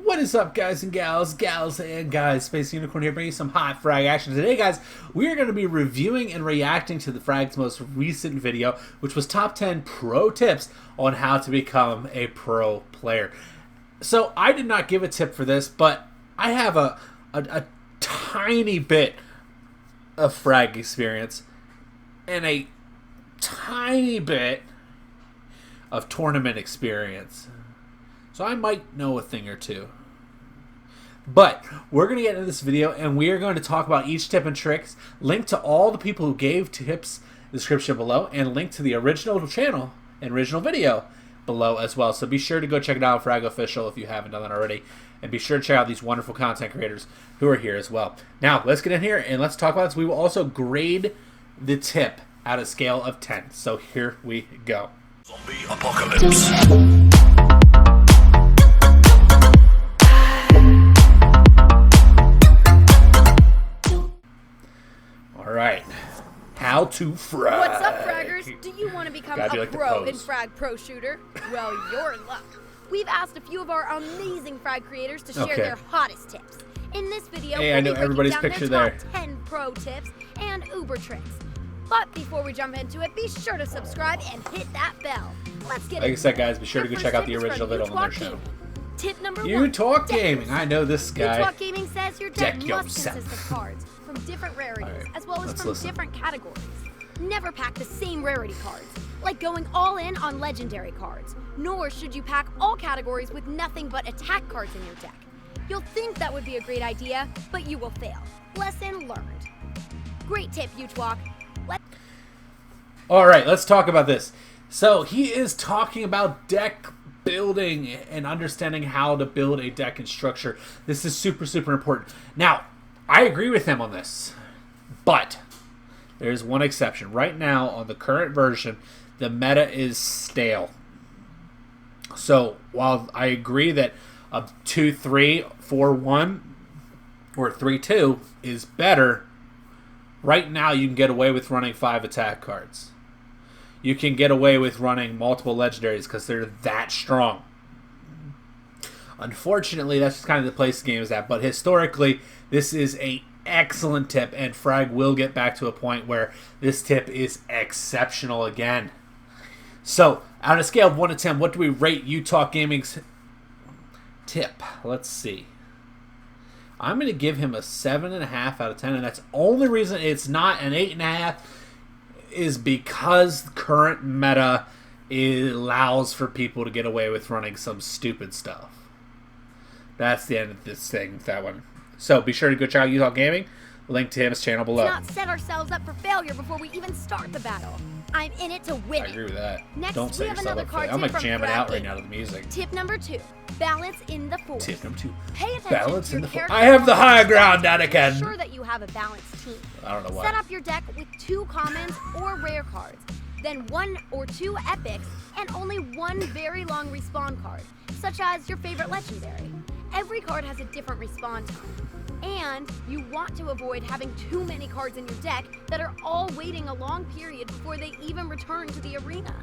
What is up, guys and gals and guys? Space Unicorn here, bringing you some hot frag action. Today, guys, we are going to be reviewing and reacting to the Frag's most recent video, which was top 10 pro tips on how to become a pro player. So, I did not give a tip for this, but I have a tiny bit of frag experience and a tiny bit of tournament experience. So I might know a thing or two. But we're going to get into this video and we are going to talk about each tip and tricks, link to all the people who gave tips in the description below, and link to the original channel and original video below as well. So be sure to go check it out, Frag Official, if you haven't done that already. And be sure to check out these wonderful content creators who are here as well. Now, let's get in here and let's talk about this. We will also grade the tip at a scale of 10. So here we go. Zombie apocalypse. Alright, how to frag. What's up, fraggers? Do you want to become a like pro in Frag Pro Shooter? Well, you're in luck. We've asked a few of our amazing frag creators to share their hottest tips. In this video, hey, I know everybody's picture there. Top 10 pro tips and Uber tricks. But before we jump into it, be sure to subscribe and hit that bell. Let's get Like I said, guys, be sure to go check out the original video on their channel. Tip number 1. You Talk Gaming. I know this guy. You Talk Gaming says your deck must yourself. consist of cards from different rarities, as well as let's from listen. different categories. Never pack the same rarity cards, like going all in on legendary cards. Nor should you pack all categories with nothing but attack cards in your deck. You'll think that would be a great idea, but you will fail. Lesson learned. Great tip, Utwalk. Alright, let's talk about this. So, he is talking about deck building and understanding how to build a deck and structure. This is super, super important. Now, I agree with him on this, but there's one exception. Right now, on the current version, the meta is stale. So, while I agree that a 2-3, 4-1, or 3-2 is better, right now you can get away with running 5 attack cards. You can get away with running multiple legendaries because they're that strong. Unfortunately, that's just kind of the place the game is at. But historically, this is an excellent tip, and Frag will get back to a point where this tip is exceptional again. So, on a scale of 1 to 10, what do we rate You Talk Gaming's tip? Let's see. I'm going to give him a 7.5 out of 10, and that's the only reason it's not an 8.5 is because current meta allows for people to get away with running some stupid stuff. That's the end of this thing, that one. So be sure to go check out You Talk Gaming. Link to his channel below. Let's not set ourselves up for failure before we even start the battle. I'm in it to win. I agree with that. Next, Don't set we have yourself another up for card that. I'm tip like from jamming Frag out right Gaming. now to the music. Tip number 2. Balance in the force. Tip number 2. Pay attention Balance to in your the force. character. I have the high ground, Anakin. Ensure that you have a balanced team. I don't know why. Set up your deck with 2 commons or rare cards, then 1 or 2 epics, and only 1 very long respawn card, such as your favorite legendary. Every card has a different respawn time, and you want to avoid having too many cards in your deck that are all waiting a long period before they even return to the arena.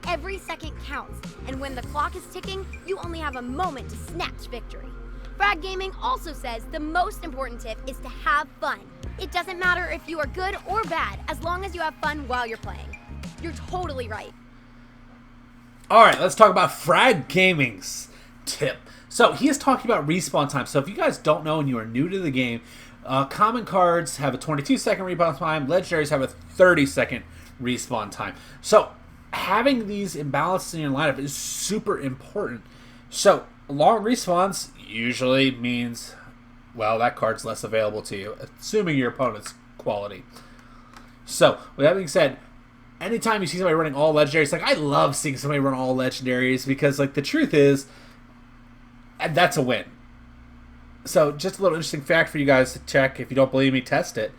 Every second counts, and when the clock is ticking, you only have a moment to snatch victory. Frag Gaming also says the most important tip is to have fun. It doesn't matter if you are good or bad, as long as you have fun while you're playing. You're totally right. Alright, let's talk about Frag Gaming's tip. So, he is talking about respawn time. So, if you guys don't know and you are new to the game, common cards have a 22-second respawn time. Legendaries have a 30-second respawn time. So, having these imbalances in your lineup is super important. So, long respawns usually means, well, that card's less available to you, assuming your opponent's quality. So, with that being said, anytime you see somebody running all legendaries, like, I love seeing somebody run all legendaries because, like, the truth is, that's a win. So, just a little interesting fact for you guys to check. If you don't believe me, test it.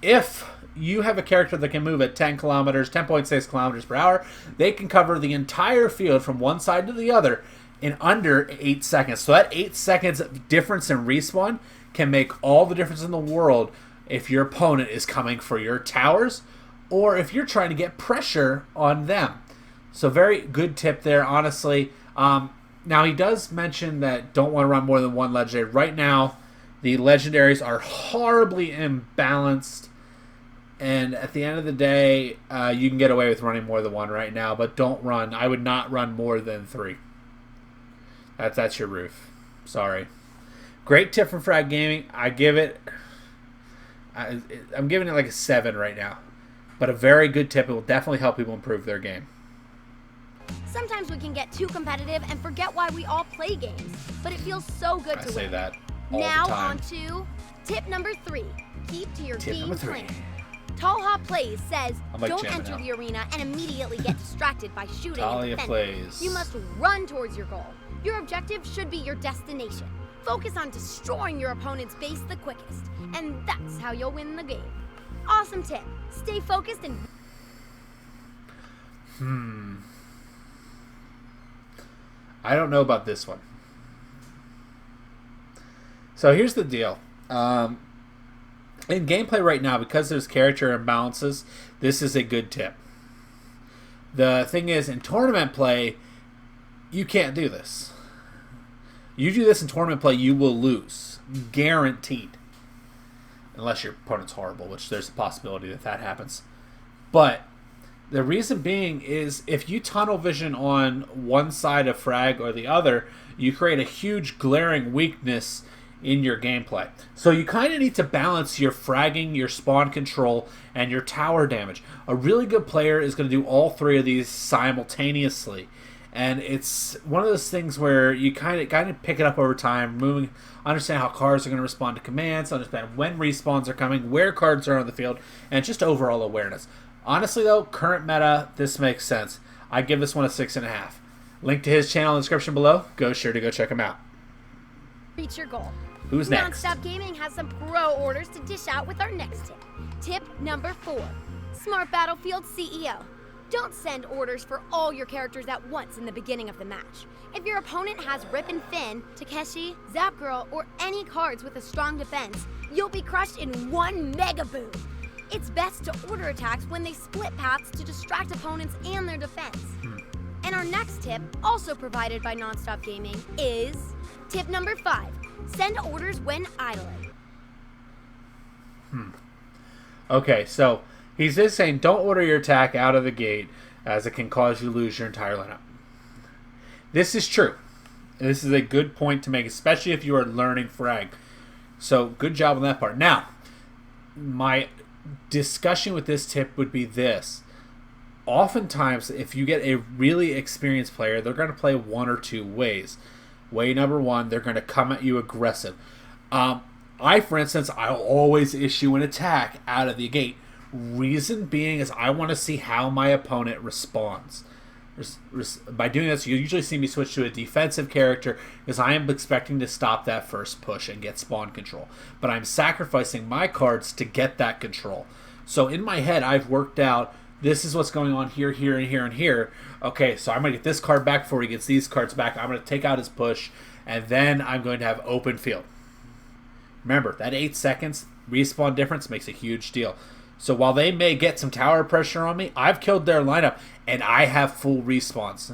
If you have a character that can move at 10 kilometers, 10.6 kilometers per hour, they can cover the entire field from one side to the other in under 8 seconds. So that 8 seconds of difference in respawn can make all the difference in the world if your opponent is coming for your towers or if you're trying to get pressure on them. So very good tip there, honestly. Now, he does mention that don't want to run more than one legendary. Right now, the legendaries are horribly imbalanced. And at the end of the day, you can get away with running more than one right now. But don't run. I would not run more than 3. That's your roof. Sorry. Great tip from Frag Gaming. I'm giving it like a 7 right now. But a very good tip. It will definitely help people improve their game. Sometimes we can get too competitive and forget why we all play games, but it feels so good to win. I say that all now the time. On to tip number 3. Keep to your Tip game number 3. plan. Tall Hop Plays says, like don't jamming enter now. the arena and immediately get distracted by shooting and Talia defending. Plays. You must run towards your goal. Your objective should be your destination. Focus on destroying your opponent's base the quickest, and that's how you'll win the game. Awesome tip. Stay focused and... I don't know about this one. So here's the deal. In gameplay right now, because there's character imbalances, this is a good tip. The thing is, in tournament play, you can't do this. You do this in tournament play, you will lose. Guaranteed. Unless your opponent's horrible, which there's a possibility that happens. But the reason being is if you tunnel vision on one side of Frag or the other, you create a huge glaring weakness in your gameplay. So you kind of need to balance your fragging, your spawn control, and your tower damage. A really good player is going to do all 3 of these simultaneously. And it's one of those things where you kind of pick it up over time, understand how cards are going to respond to commands, understand when respawns are coming, where cards are on the field, and just overall awareness. Honestly, though, current meta, this makes sense. I give this one a 6.5. Link to his channel in the description below. Go sure to go check him out. reach your goal. Who's next? Nonstop Gaming has some pro orders to dish out with our next tip. Tip number 4. Smart Battlefield CEO. Don't send orders for all your characters at once in the beginning of the match. If your opponent has Rip and Finn, Takeshi, Zap Girl, or any cards with a strong defense, you'll be crushed in one mega boom. It's best to order attacks when they split paths to distract opponents and their defense. And our next tip, also provided by Nonstop Gaming, is tip number 5. Send orders when idling. Okay, so he's just saying don't order your attack out of the gate as it can cause you to lose your entire lineup. This is true. This is a good point to make, especially if you are learning Frag. So good job on that part. Now, my discussion with this tip would be this. Oftentimes, if you get a really experienced player, they're going to play one or two ways. Way number 1, they're going to come at you aggressive. For instance, I'll always issue an attack out of the gate. Reason being is I want to see how my opponent responds. By doing this, you usually see me switch to a defensive character because I am expecting to stop that first push and get spawn control. But I'm sacrificing my cards to get that control. So in my head, I've worked out this is what's going on here, here, and here, and here. Okay, so I'm going to get this card back before he gets these cards back. I'm going to take out his push, and then I'm going to have open field. Remember, that 8 seconds respawn difference makes a huge deal. So while they may get some tower pressure on me, I've killed their lineup, and I have full respawns.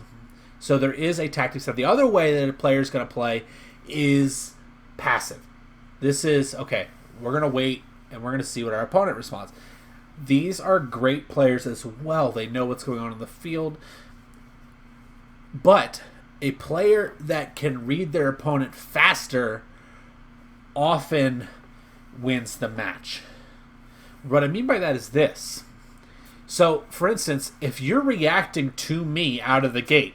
So there is a tactic set. The other way that a player is going to play is passive. This is, okay, we're going to wait, and we're going to see what our opponent responds. These are great players as well. They know what's going on in the field. But a player that can read their opponent faster often wins the match. What I mean by that is this. So, for instance, if you're reacting to me out of the gate,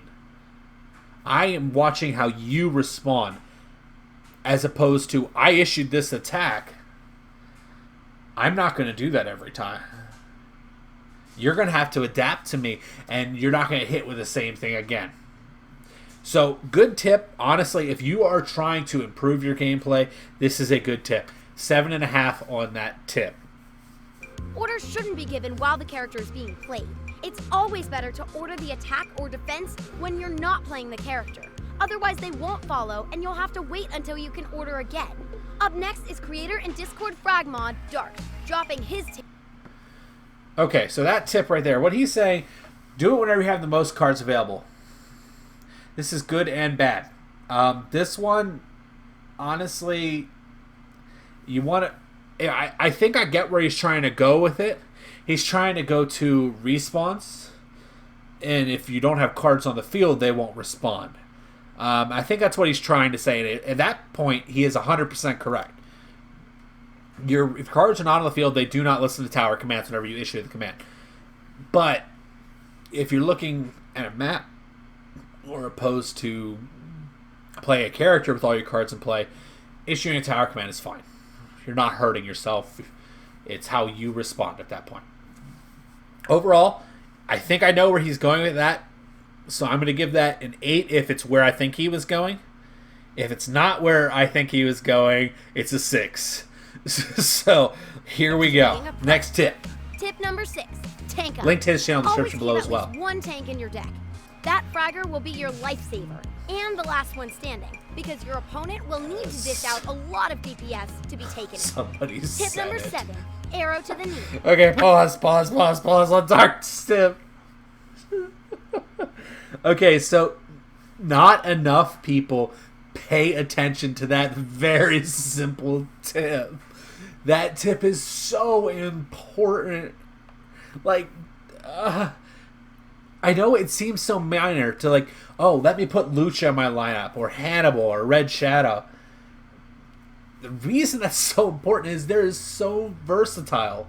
I am watching how you respond as opposed to I issued this attack. I'm not going to do that every time. You're going to have to adapt to me, and you're not going to hit with the same thing again. So, good tip. Honestly, if you are trying to improve your gameplay, this is a good tip. 7.5 on that tip. Orders shouldn't be given while the character is being played. It's always better to order the attack or defense when you're not playing the character. Otherwise, they won't follow, and you'll have to wait until you can order again. Up next is creator and Discord frag mod, Dark, dropping his tip. Okay, so that tip right there, what he's saying, do it whenever you have the most cards available. This is good and bad. This one, honestly, you want to... I think I get where he's trying to go with it. He's trying to go to respawns, and if you don't have cards on the field, they won't respond. I think that's what he's trying to say. And at that point, he is 100% correct. If cards are not on the field, they do not listen to tower commands whenever you issue the command. But if you're looking at a map, or opposed to play a character with all your cards in play, issuing a tower command is fine. You're not hurting yourself. It's how you respond at that point. Overall, I think I know where he's going with that. So I'm going to give that an 8 if it's where I think he was going. If it's not where I think he was going, it's a 6. So here we go. Next tip. Tip number 6. Tank up. Link to his channel in the Always description keep below at as well. least one tank in your deck. That fragger will be your lifesaver and the last one standing, because your opponent will need to dish out a lot of DPS to be taken. Somebody Tip said number it. 7. Arrow to the knee. Okay, pause on Dark tip. Okay, so not enough people pay attention to that very simple tip. That tip is so important. Like, I know it seems so minor to like, oh, let me put Lucha in my lineup, or Hannibal, or Red Shadow. The reason that's so important is they're so versatile.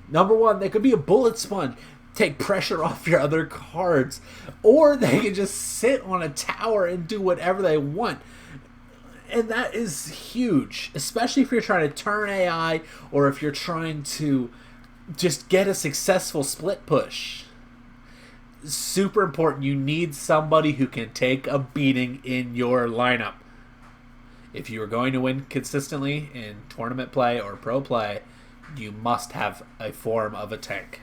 Number one, they could be a bullet sponge, take pressure off your other cards, or they can just sit on a tower and do whatever they want. And that is huge, especially if you're trying to turn AI, or if you're trying to just get a successful split push. Super important. You need somebody who can take a beating in your lineup. If you are going to win consistently in tournament play or pro play, you must have a form of a tank.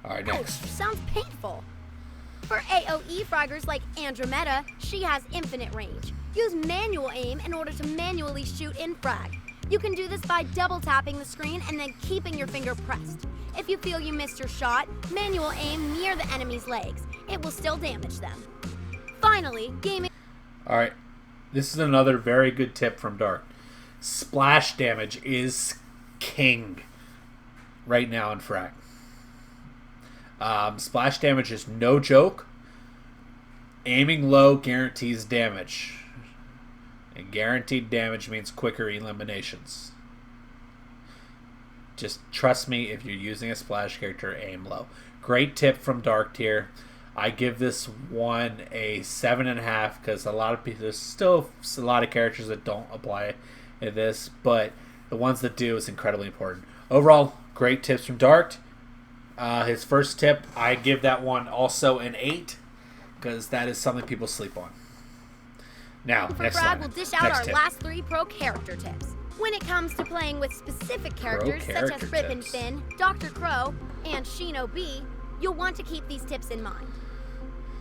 Alright, next. Sounds painful. For AoE fraggers like Andromeda, she has infinite range. Use manual aim in order to manually shoot in frag. You can do this by double tapping the screen and then keeping your finger pressed. If you feel you missed your shot, manual aim near the enemy's legs. It will still damage them. Finally, gaming... Alright, this is another very good tip from Dark. Splash damage is king right now in frag. Splash damage is no joke. Aiming low guarantees damage. And guaranteed damage means quicker eliminations. Just trust me, if you're using a splash character, aim low. Great tip from Dark Tier. I give this one a 7.5 because a lot of people, there's still a lot of characters that don't apply in this, but the ones that do is incredibly important. Overall, great tips from Dark. His first tip, I give that one also an 8 because that is something people sleep on. Now, for next Frag, line. we'll dish out Next our tip. last 3 pro character tips. When it comes to playing with specific characters such as Rip and tips. Finn, Dr. Crow, and Shino B, you'll want to keep these tips in mind.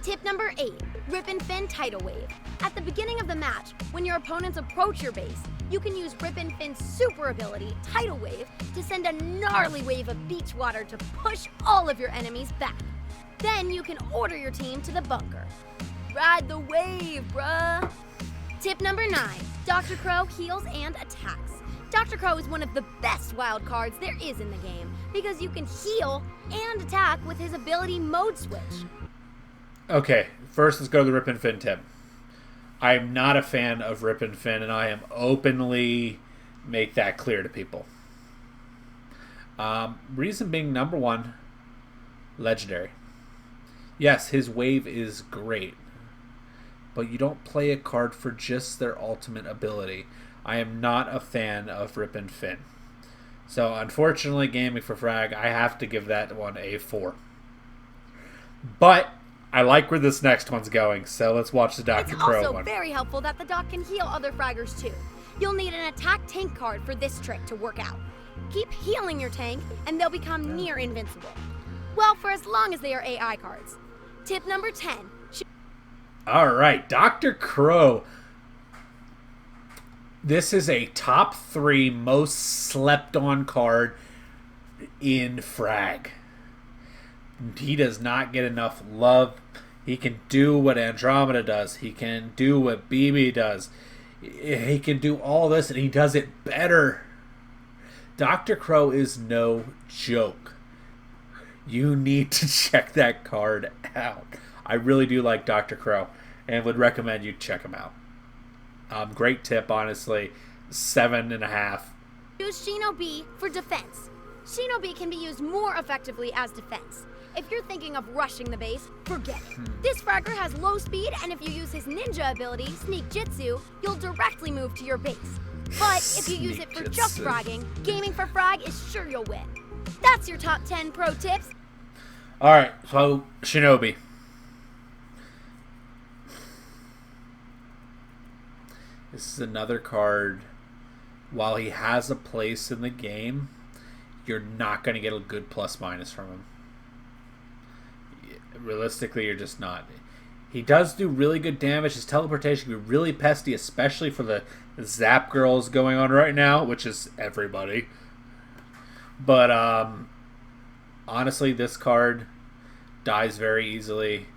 Tip number 8, Rip and Finn Tidal Wave. At the beginning of the match, when your opponents approach your base, you can use Rip and Finn's super ability, Tidal Wave, to send a gnarly wave of beach water to push all of your enemies back. Then you can order your team to the bunker. Ride the wave, bruh! Tip number 9, Dr. Crow heals and attacks. Dr. Crow is one of the best wild cards there is in the game because you can heal and attack with his ability Mode Switch. Okay, first let's go to the Rip and Finn tip. I am not a fan of Rip and Finn, and I am openly make that clear to people. Reason being, number one, legendary. Yes, his wave is great, but you don't play a card for just their ultimate ability. I am not a fan of Rip and Finn. So, unfortunately, gaming for Frag, I have to give that one a 4. But I like where this next one's going, so let's watch the Dr. Crow one. It's also very helpful that the doc can heal other fraggers too. You'll need an attack tank card for this trick to work out. Keep healing your tank, and they'll become near invincible. Well, for as long as they are AI cards. Tip number 10. Alright, Dr. Crow. This is a top 3 most slept on card in Frag. He does not get enough love. He can do what Andromeda does. He can do what BB does. He can do all this, and he does it better. Dr. Crow is no joke. You need to check that card out. I really do like Dr. Crow and would recommend you check him out. Great tip, honestly. 7.5. Use Shinobi for defense. Shinobi can be used more effectively as defense. If you're thinking of rushing the base, forget it. This fragger has low speed, and if you use his ninja ability, Sneak Jitsu, you'll directly move to your base. But if you use it for just fragging, gaming for frag is sure you'll win. That's your top 10 pro tips. Alright, so Shinobi. This is another card. While he has a place in the game, you're not going to get a good plus minus from him. Realistically, you're just not. He does do really good damage. His teleportation can be really pesty, especially for the Zap girls going on right now, which is everybody. But honestly, this card dies very easily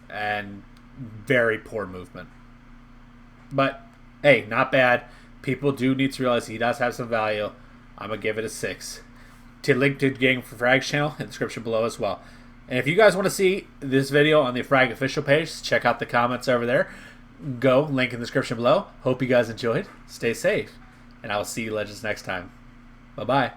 and very poor movement. But hey, not bad. People do need to realize he does have some value. I'm going to give it a 6. To link to Game for Frag's channel in the description below as well. And if you guys want to see this video on the Frag official page, check out the comments over there. Go, link in the description below. Hope you guys enjoyed. Stay safe. And I will see you legends next time. Bye-bye.